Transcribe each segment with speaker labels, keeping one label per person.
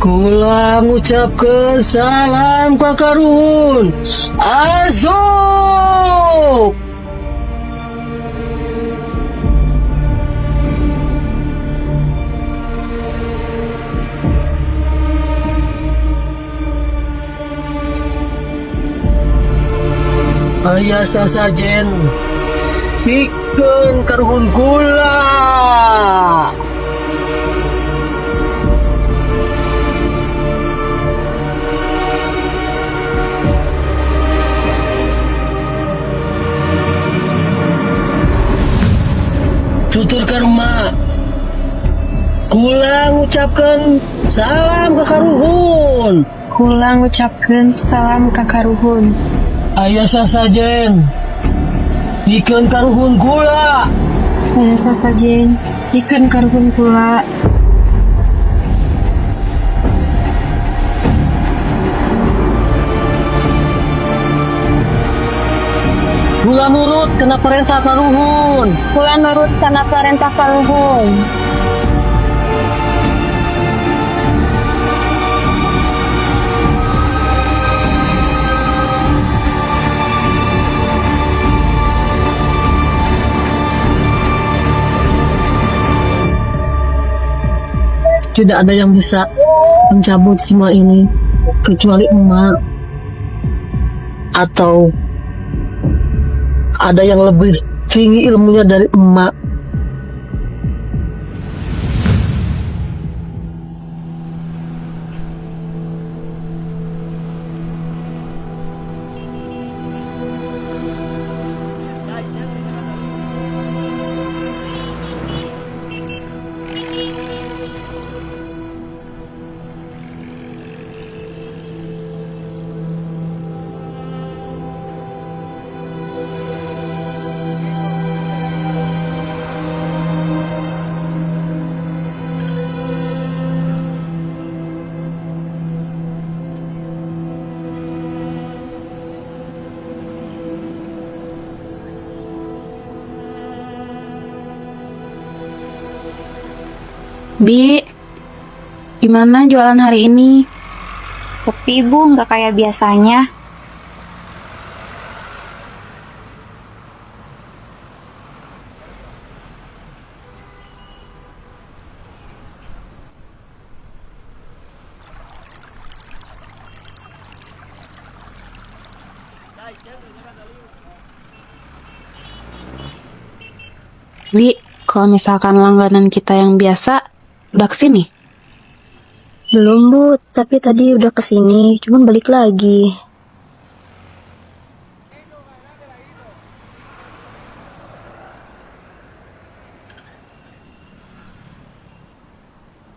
Speaker 1: Kula ngucapkeun salam kakaruhun. Asuk. Aya sasajen pikeun karuhun kula. Tuturkan emak, kula ngucapkeun salam kakaruhun.
Speaker 2: Kula ngucapkeun salam kakaruhun.
Speaker 1: Aya sasajen pikeun karuhun kula.
Speaker 2: Aya sasajen pikeun karuhun kula.
Speaker 1: Kula nurut kena perintah karuhun.
Speaker 2: Kula nurut kana perintah karuhun.
Speaker 1: Tidak ada yang bisa mencabut semua ini kecuali emak. Atau ada yang lebih tinggi ilmunya dari emak.
Speaker 3: Bi, gimana jualan hari ini?
Speaker 4: Sepi Bu, nggak kayak biasanya.
Speaker 3: Bi, kalau misalkan langganan kita yang biasa, udah kesini?
Speaker 4: Belum Bu, tapi tadi udah kesini, cuman balik lagi.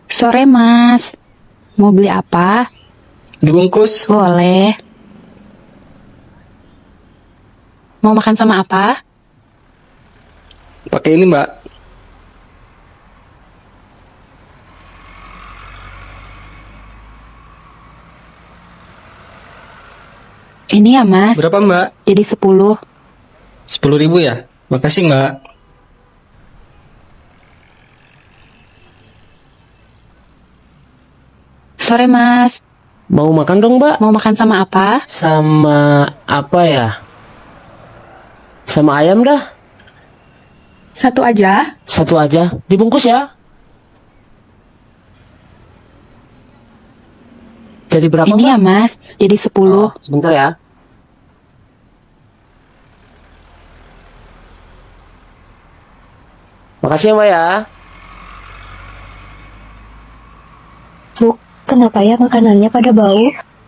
Speaker 3: Sore mas, mau beli apa?
Speaker 5: Dibungkus.
Speaker 3: Boleh. Mau makan sama apa?
Speaker 5: Pakai ini mbak.
Speaker 3: Ini ya mas,
Speaker 5: Berapa mbak?
Speaker 3: jadi 10.
Speaker 5: 10.000 ya? Makasih mbak.
Speaker 3: Sore mas,
Speaker 1: Mau makan dong mbak?
Speaker 3: mau makan sama apa?
Speaker 1: Sama apa ya? Sama ayam dah.
Speaker 3: Satu aja.
Speaker 1: Satu aja. Dibungkus ya. Jadi berapa
Speaker 3: Ini ya
Speaker 1: mbak?
Speaker 3: mas, jadi 10.
Speaker 1: Sebentar ya. Makasih ya mbak ya.
Speaker 4: Bu, kenapa ya makanannya pada bau?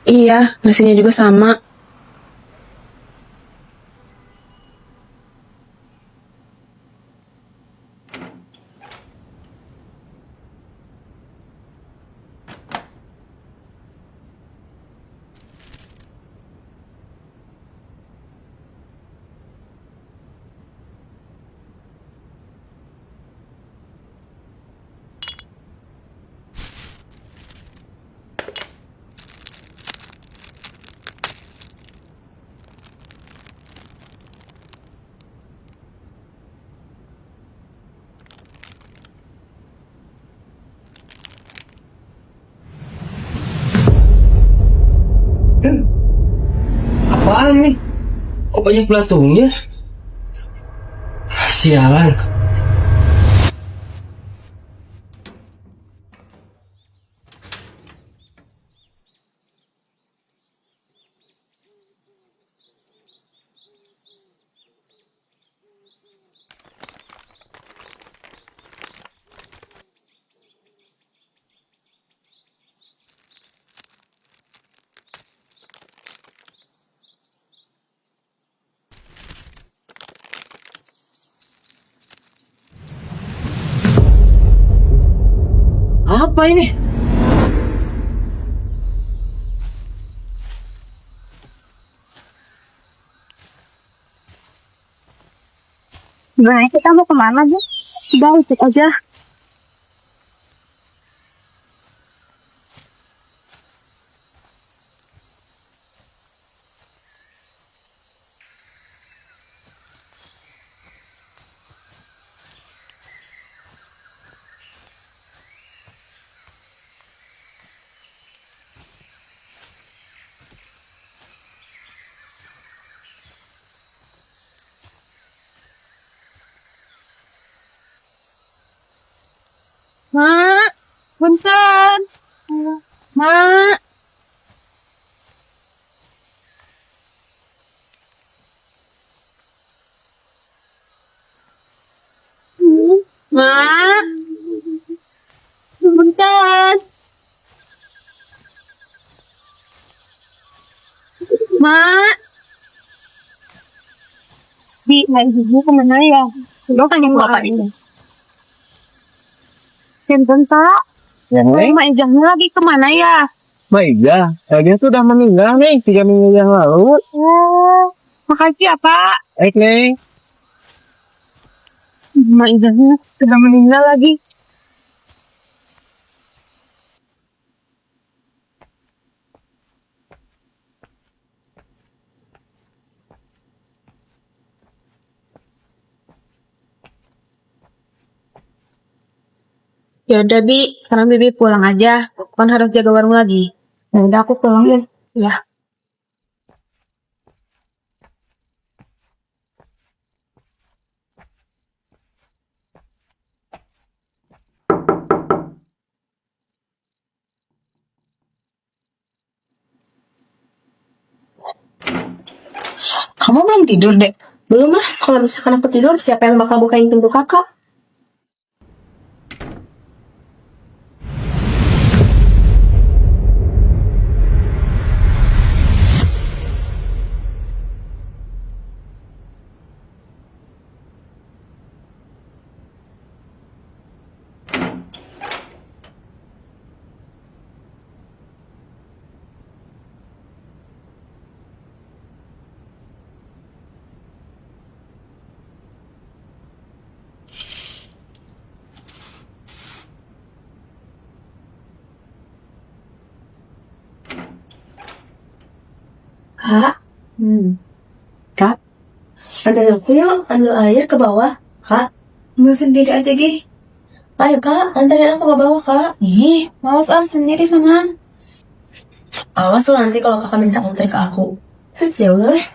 Speaker 3: Iya, nasinya juga sama.
Speaker 5: Apaan nih? Kok banyak belatungnya? Sialan. Apa ini?
Speaker 2: Nah, kita mau kemana, Bu? Udah, ikut aja.
Speaker 3: Mak, punten. Mak. Mak. Punten. Mak.
Speaker 2: Di, ibu kemana ya? Lo kan yang bapak ini. Benten, tak?
Speaker 6: Yang
Speaker 2: Oh,
Speaker 6: lain?
Speaker 2: Mak Ijahnya lagi kemana ya?
Speaker 6: Iya, dia tuh udah meninggal nih 3 minggu yang lalu.
Speaker 2: Oh, makasih ya, Pak.
Speaker 6: Baik nih.
Speaker 2: Mak Ijahnya sudah meninggal lagi.
Speaker 3: Ya udah Bi, sekarang Bibi pulang aja. Kan harus jaga warung lagi.
Speaker 2: Ya udah, aku pulang ya.
Speaker 3: Ya.
Speaker 4: Kamu belum tidur, Dek? Belum lah. Kalau misalkan aku tidur, siapa yang bakal bukain pintu kakak? Kak? Kak? Anterin aku yuk, ambil air ke bawah. Kak?
Speaker 2: Ambil sendiri aja, Gi.
Speaker 4: Ayo kak, anterin aku ke bawah kak.
Speaker 3: Ih, males sendiri sama.
Speaker 4: Awas lo nanti kalau kakak minta anterin ke aku. Ya udah deh.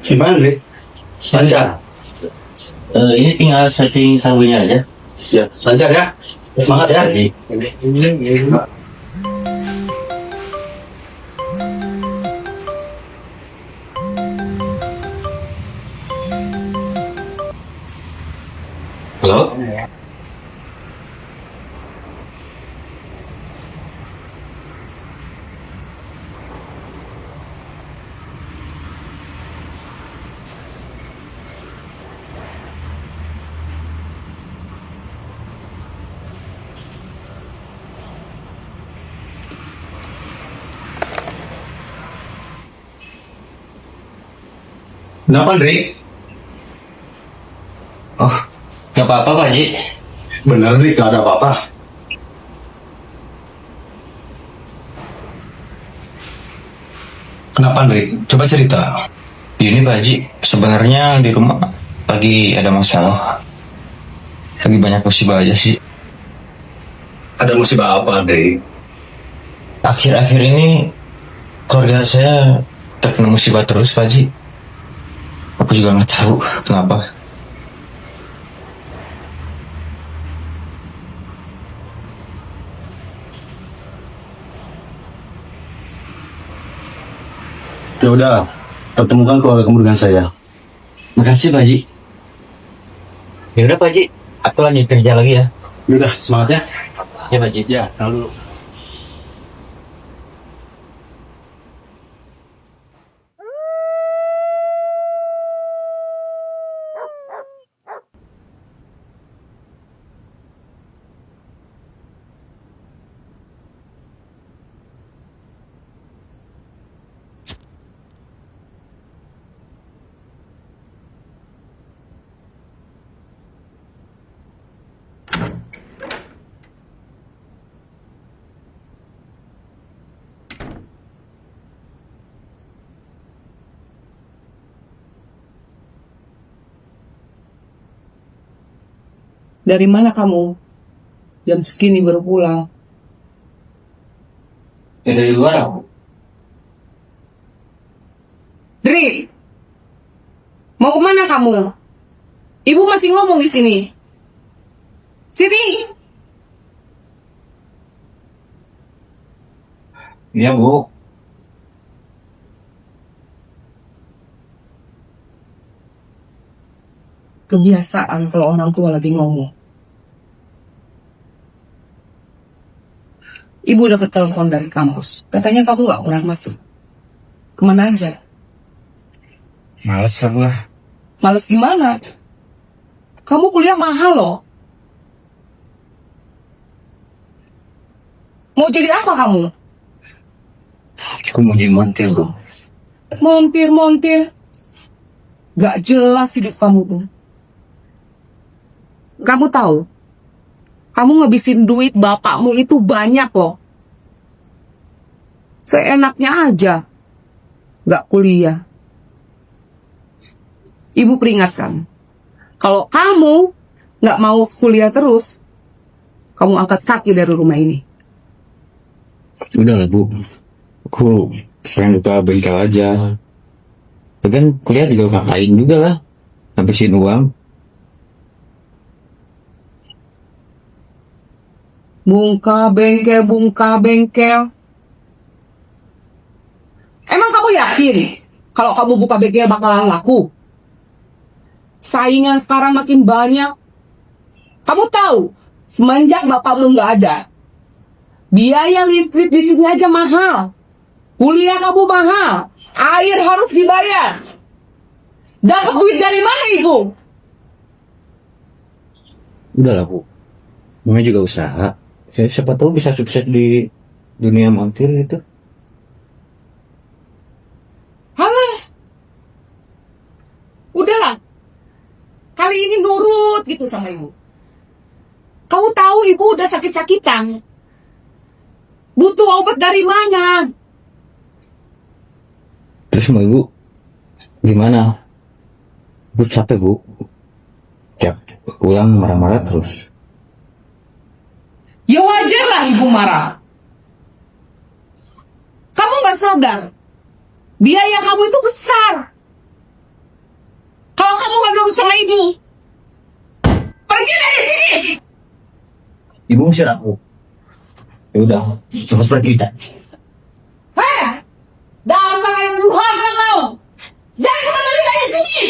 Speaker 5: Gimana, Dre? Lancar. Ini tinggal setting sambalnya aja. Ya, lancar ya. Semangat ya. Halo? Kenapa, Dre? Oh, gak apa-apa, Pak Haji. Bener, Dre, gak ada apa-apa. Kenapa, Dre? Coba cerita.
Speaker 7: Ini Pak Haji, sebenarnya di rumah lagi ada masalah. Lagi banyak musibah aja sih.
Speaker 5: Ada musibah apa, Dre?
Speaker 7: Akhir-akhir ini keluarga saya terkena musibah terus Pak Haji. Aku juga nggak tahu kenapa.
Speaker 5: Ya udah, pertemukan keluarga kamu dengan saya.
Speaker 7: Makasih Pak Haji. Ya udah Pak Haji, aku lanjut kerja lagi ya.
Speaker 5: Ya udah, semangat ya.
Speaker 7: Ya Pak Haji.
Speaker 5: Ya, lalu.
Speaker 1: Dari mana kamu? Jam segini baru pulang.
Speaker 7: Ya dari luar aku.
Speaker 1: Dri, mau kemana kamu? Ibu masih ngomong di sini. Sini.
Speaker 7: Iya Bu.
Speaker 1: Kebiasaan kalau orang tua lagi ngomong. Ibu dapat telepon dari kampus. Katanya kamu gak pernah masuk. Kemana aja?
Speaker 7: Males aku lah.
Speaker 1: Males gimana? Kamu kuliah mahal loh. Mau jadi apa kamu?
Speaker 7: Aku mau jadi montir Bu.
Speaker 1: Montir. Gak jelas hidup kamu tuh. Kamu tahu? Kamu ngabisin duit bapakmu itu banyak loh. Seenaknya aja. Gak kuliah. Ibu peringatkan. Kalau kamu gak mau kuliah terus, kamu angkat kaki dari rumah ini.
Speaker 7: Udah lah Bu. Aku pengen buka bengkel aja. Kan kuliah juga ngapain juga lah. Habisin uang.
Speaker 1: Bungka bengkel. Emang kamu yakin kalau kamu buka bengkel bakalan laku? Saingan sekarang makin banyak. Kamu tahu, semenjak bapakmu nggak ada, biaya listrik di sini aja mahal. Kuliah kamu mahal. Air harus dibayar. Dapat duit dari mana ibu?
Speaker 7: Udah lah Bu. Namanya juga usaha. Ya, siapa tahu bisa sukses di dunia montir gitu.
Speaker 1: Halah. Udahlah. Kali ini nurut gitu sama ibu. Kamu tahu ibu udah sakit-sakitan. Butuh obat dari mana?
Speaker 7: Terus sama Ibu gimana? Bu capek Bu. Tiap pulang marah-marah terus.
Speaker 1: Ya wajar lah ibu marah. Kamu gak sadar. Biaya kamu itu besar. Kalau kamu gak nurut sama ibu, pergi dari sini.
Speaker 7: Ibu ngusir aku. Ya udah, terus pergi kita.
Speaker 1: Hah? Dasar yang durhaka kau. Jangan kembali dari sini.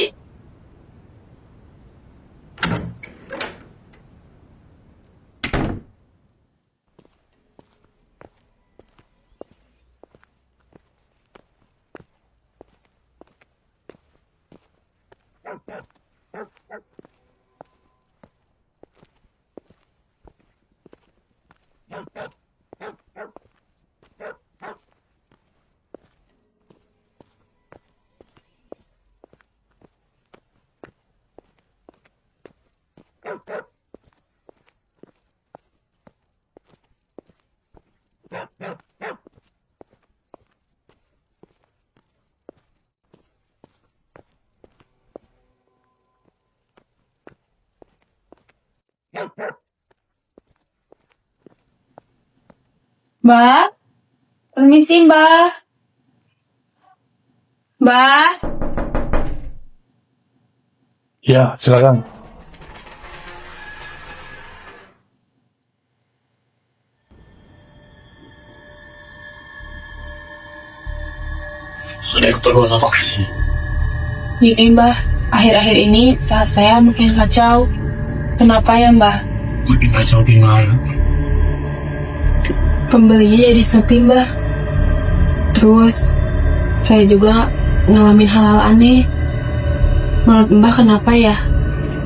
Speaker 3: Mbak, permisi Mbak. Mbak,
Speaker 6: Ya, silakan.
Speaker 5: Ada keperluan apa sih?
Speaker 3: gini Mbak, akhir-akhir ini saat saya makin kacau. Kenapa ya Mbak?
Speaker 5: Makin kacau gimana?
Speaker 3: Pembelinya jadi sepi Mbak. Terus saya juga ngalamin hal-hal aneh. Menurut Mbak kenapa ya?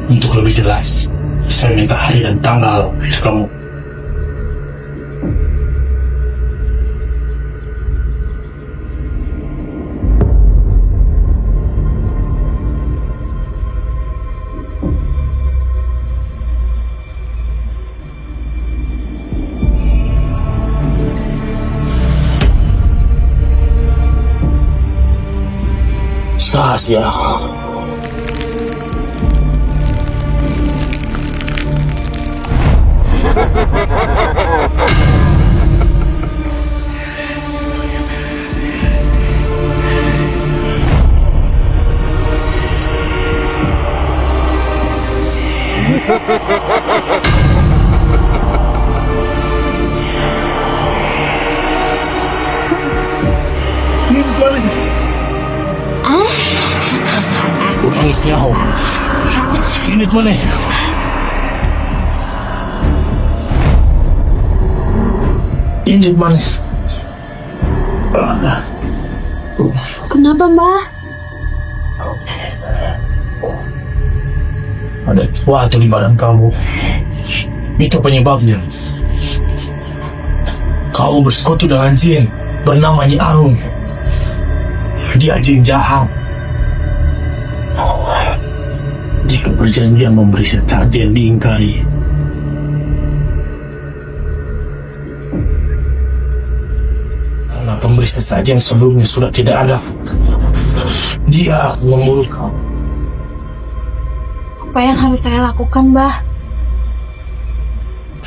Speaker 5: Untuk lebih jelas, saya minta hari dan tanggal lahir kamu. Sasya. Nangisnya Om. Ini mana? Ini mana?
Speaker 2: Kenapa, Mbah?
Speaker 5: Ada sesuatu di badan kamu. Itu penyebabnya. Kamu bersekutu dengan jin bernama Nyi Arum. Dia jin jahat. Jika perjanjian memberi sesaat yang diingkari, karena pemberi sesajen sebelumnya sudah tidak ada, dia akan membunuh kamu.
Speaker 3: Apa yang harus saya lakukan Mbah?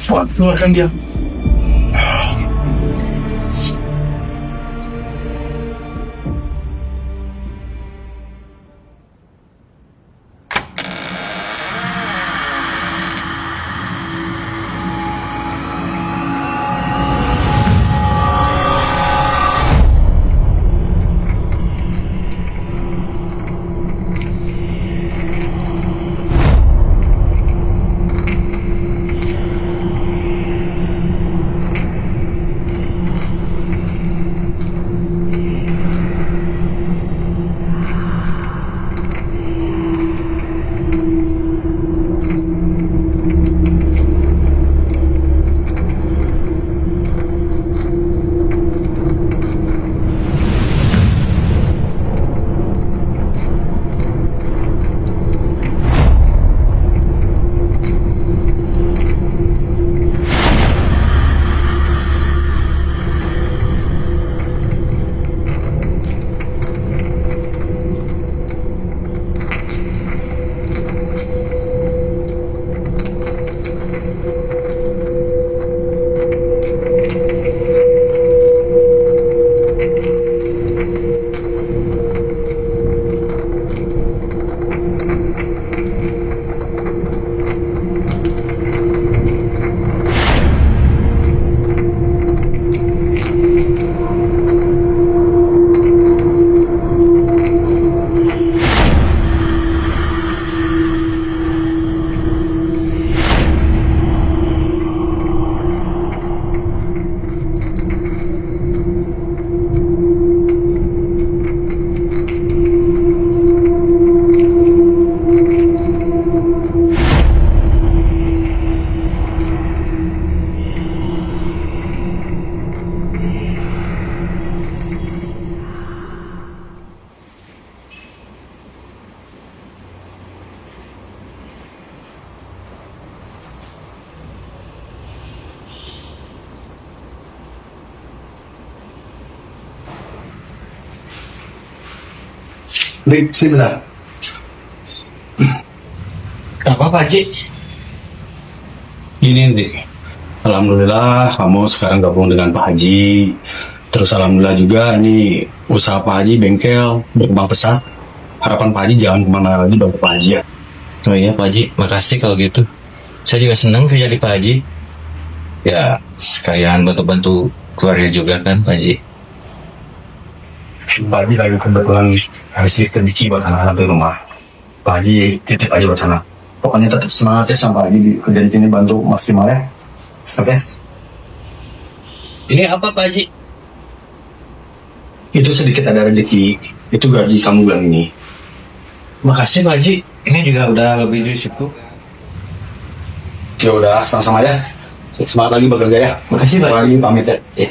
Speaker 5: Fuad, keluarkan dia.
Speaker 8: Dik, sebentar.
Speaker 7: Kenapa Pak Haji?
Speaker 8: Gini, Dik. Alhamdulillah kamu sekarang gabung dengan Pak Haji. Terus alhamdulillah juga ini usaha Pak Haji bengkel berkembang pesat. Harapan Pak Haji jangan kemana lagi bantu Pak Haji ya.
Speaker 7: Oh iya Pak Haji, makasih kalau gitu. Saya juga senang kerja di Pak Haji. Ya, sekalian bantu-bantu keluarga juga kan Pak Haji.
Speaker 8: Pak Haji lagi kebetulan hasil rezeki buat anak-anak di rumah. Pak Haji titip aja buat sana. Pokoknya tetap semangat ya sama Pak Haji di kerja di sini, bantu maksimal ya. Oke?
Speaker 7: Ini apa Pak Haji?
Speaker 8: Itu sedikit ada rezeki. Itu gaji kamu bulan ini.
Speaker 7: Makasih Pak Haji, ini juga udah lebih dari cukup.
Speaker 8: Ya udah, sama-sama ya. Semangat lagi bekerja ya.
Speaker 7: Makasih Pak
Speaker 8: Haji pamit ya.
Speaker 7: Ya.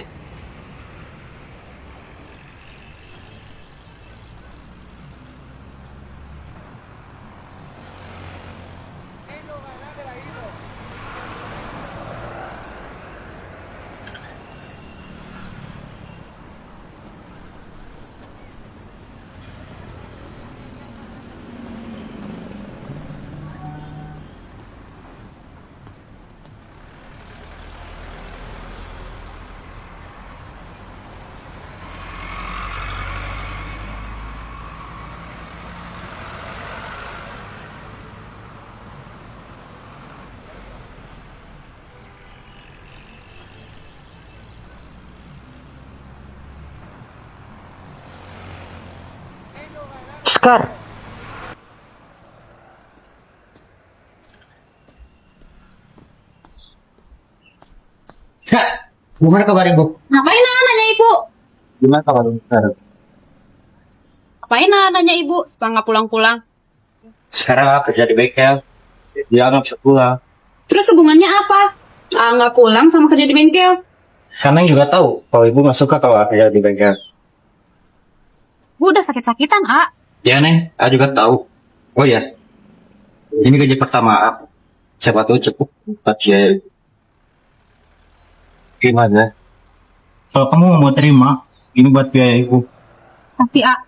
Speaker 6: Sekar.
Speaker 7: Kak, gimana kabar Ibu?
Speaker 2: Ngapain nanya ibu?
Speaker 6: Gimana kabar sekarang?
Speaker 2: Ngapain nanya ibu setelah nggak pulang-pulang?
Speaker 7: Sekarang kerja di bengkel.
Speaker 6: Dia nggak bisa pulang.
Speaker 2: Terus hubungannya apa? Nggak pulang sama kerja di bengkel.
Speaker 6: Karena yang juga tahu kalau ibu nggak suka kalau kerja di bengkel.
Speaker 2: Gue udah sakit-sakitan, A.
Speaker 7: Ya Neng, aku juga tahu. Oh ya, ini gaji pertama aku. Siapa tahu cukup buat biaya.
Speaker 6: Gimana? Kalau kamu mau terima, ini buat biaya ibu.
Speaker 2: Nanti, A.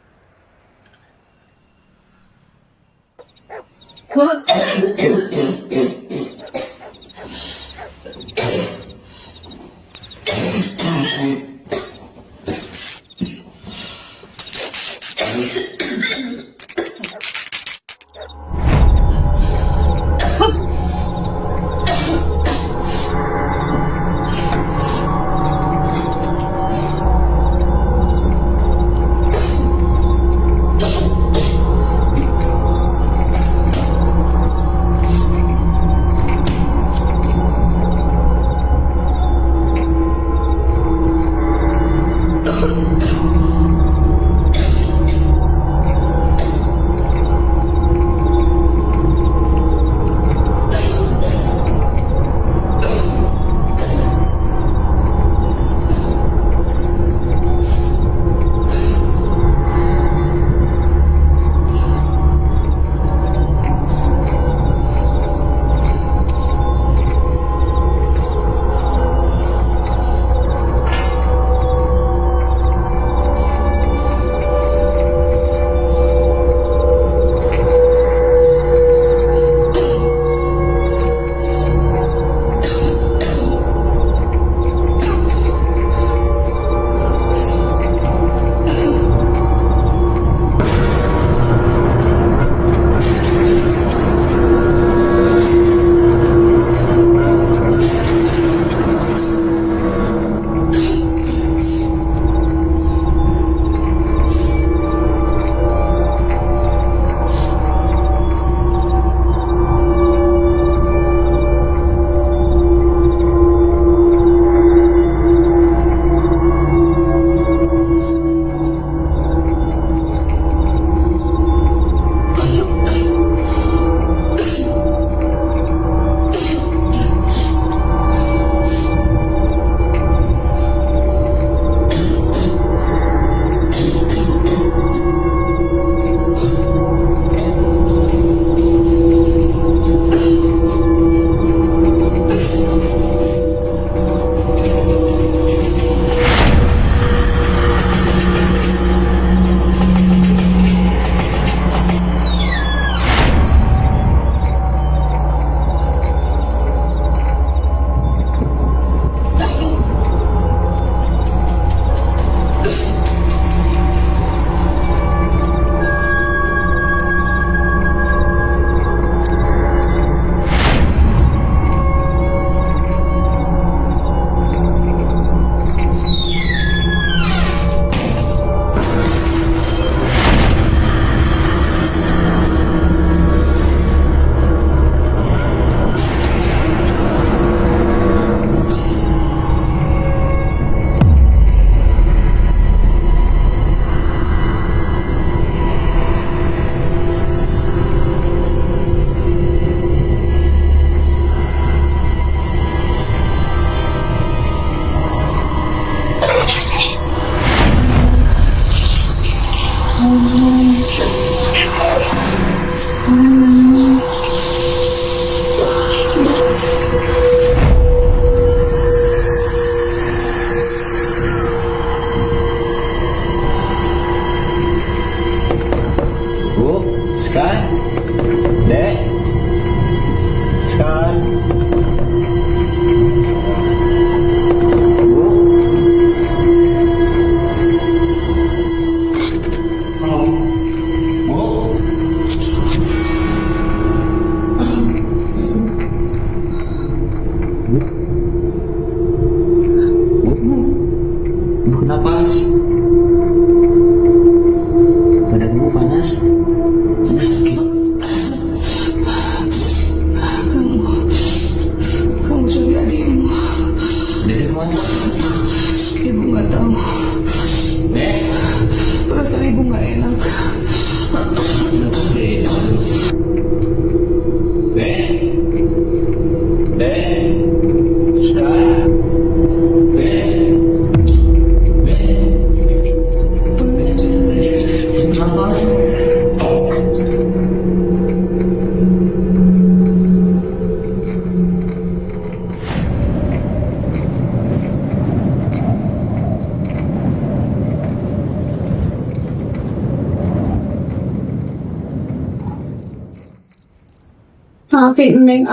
Speaker 2: Maafin Neng,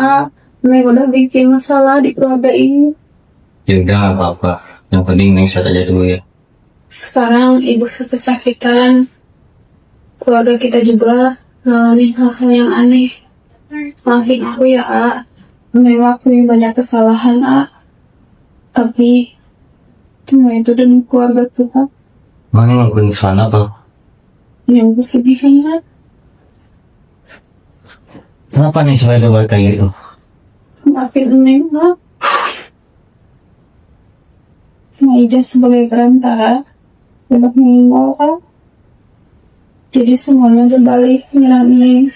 Speaker 2: Neng udah bikin masalah di keluarga ini.
Speaker 7: Ya udah nggak apa-apa. Yang penting Neng sehat aja dulu ya.
Speaker 3: Sekarang ibu kesakitan. Keluarga kita juga ngalamin hal-hal yang aneh. Maafin aku ya, Neng lakuin banyak kesalahan, Tapi semua itu demi keluarga kita.
Speaker 7: Mana ngelakuin kesalahan apa?
Speaker 3: Yang gue sedih kan,
Speaker 7: Kenapa nih sampai berbuat kayak gitu?
Speaker 3: Maafin Neng, Naija sebagai perantara udah meninggal, Jadi semuanya berbalik menyerang Neng.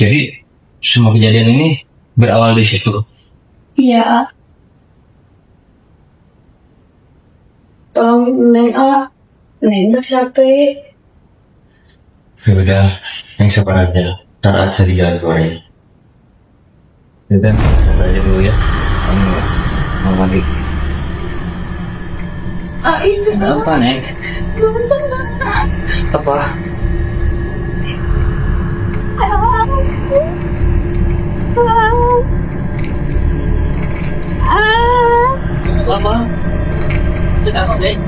Speaker 7: Jadi semua kejadian ini berawal di situ.
Speaker 3: Iya. Tolong Neng, Neng udah capek.
Speaker 7: Ya udah, yang sabar aja. Ntar aja di jalan keluarnya. Ya udah, sabar aja dulu ya. Kamu mau mandi.
Speaker 3: Itu
Speaker 7: Apa Neng? Apa? Apa? Kenapa Neng?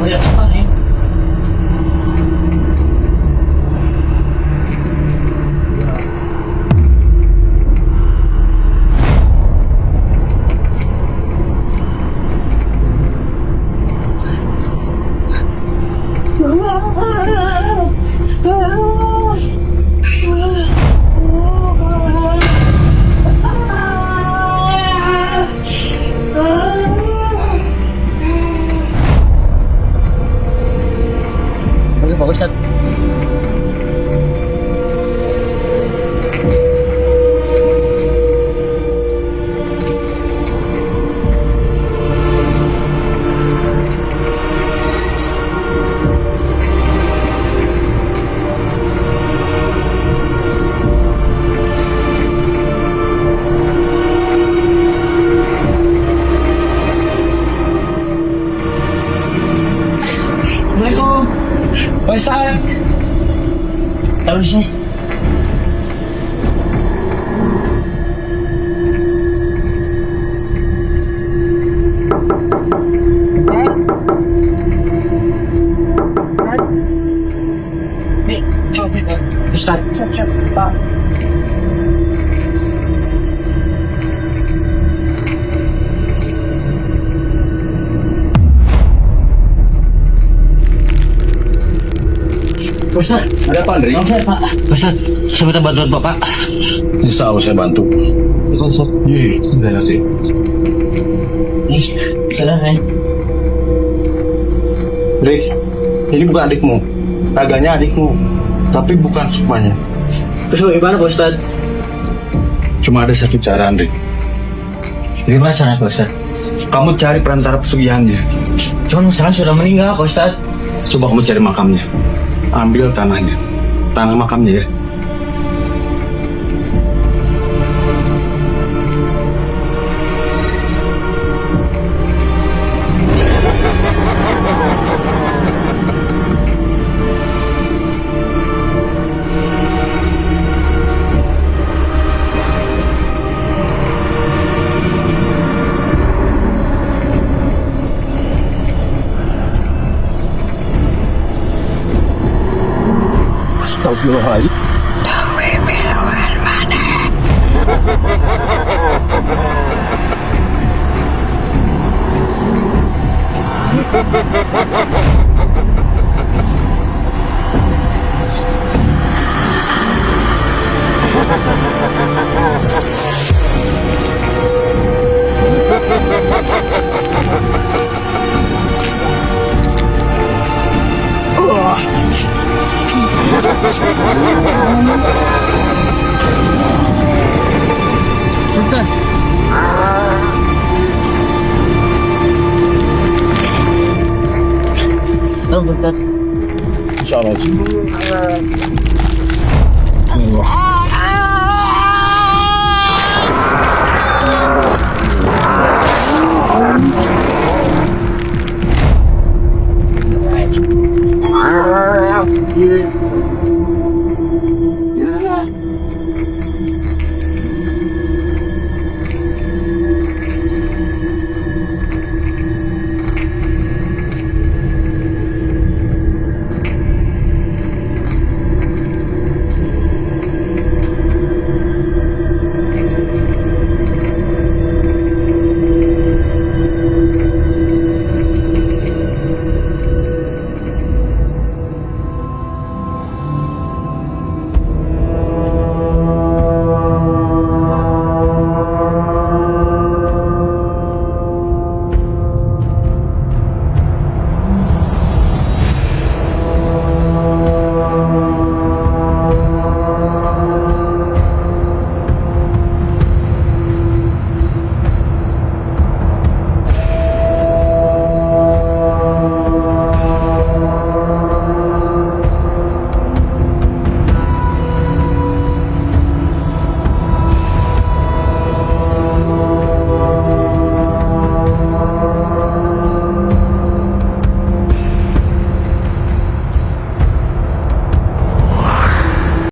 Speaker 7: Oh ya, apa Neng? Oke, Pak Ustadz. Assalamualaikum. Pak Ustadz. Taruh di sini. Nih, coba Ustadz. Pak. Ustaz,
Speaker 8: Ada apa, Andri?
Speaker 7: Ustaz, Pak. Ustaz, saya minta bantuan Bapak.
Speaker 8: Insya Allah saya bantu.
Speaker 7: Ustaz,
Speaker 8: Iya, udah nanti.
Speaker 7: nih, salah Neng.
Speaker 8: Rick, ini bukan adikmu. Agaknya adikmu, tapi bukan sukmanya.
Speaker 7: Terus bagaimana Pak Ustaz?
Speaker 8: Cuma ada satu cara, Andri.
Speaker 7: Bagaimana caranya Pak Ustaz?
Speaker 8: Kamu cari perantara pesugihannya.
Speaker 7: Cuman masalah sudah meninggal Pak Ustaz.
Speaker 8: Coba kamu cari makamnya. Ambil tanahnya. Tanah makamnya ya. Astagfirullahaladzim.
Speaker 7: Tahu Ustaz.
Speaker 8: Insya Allah.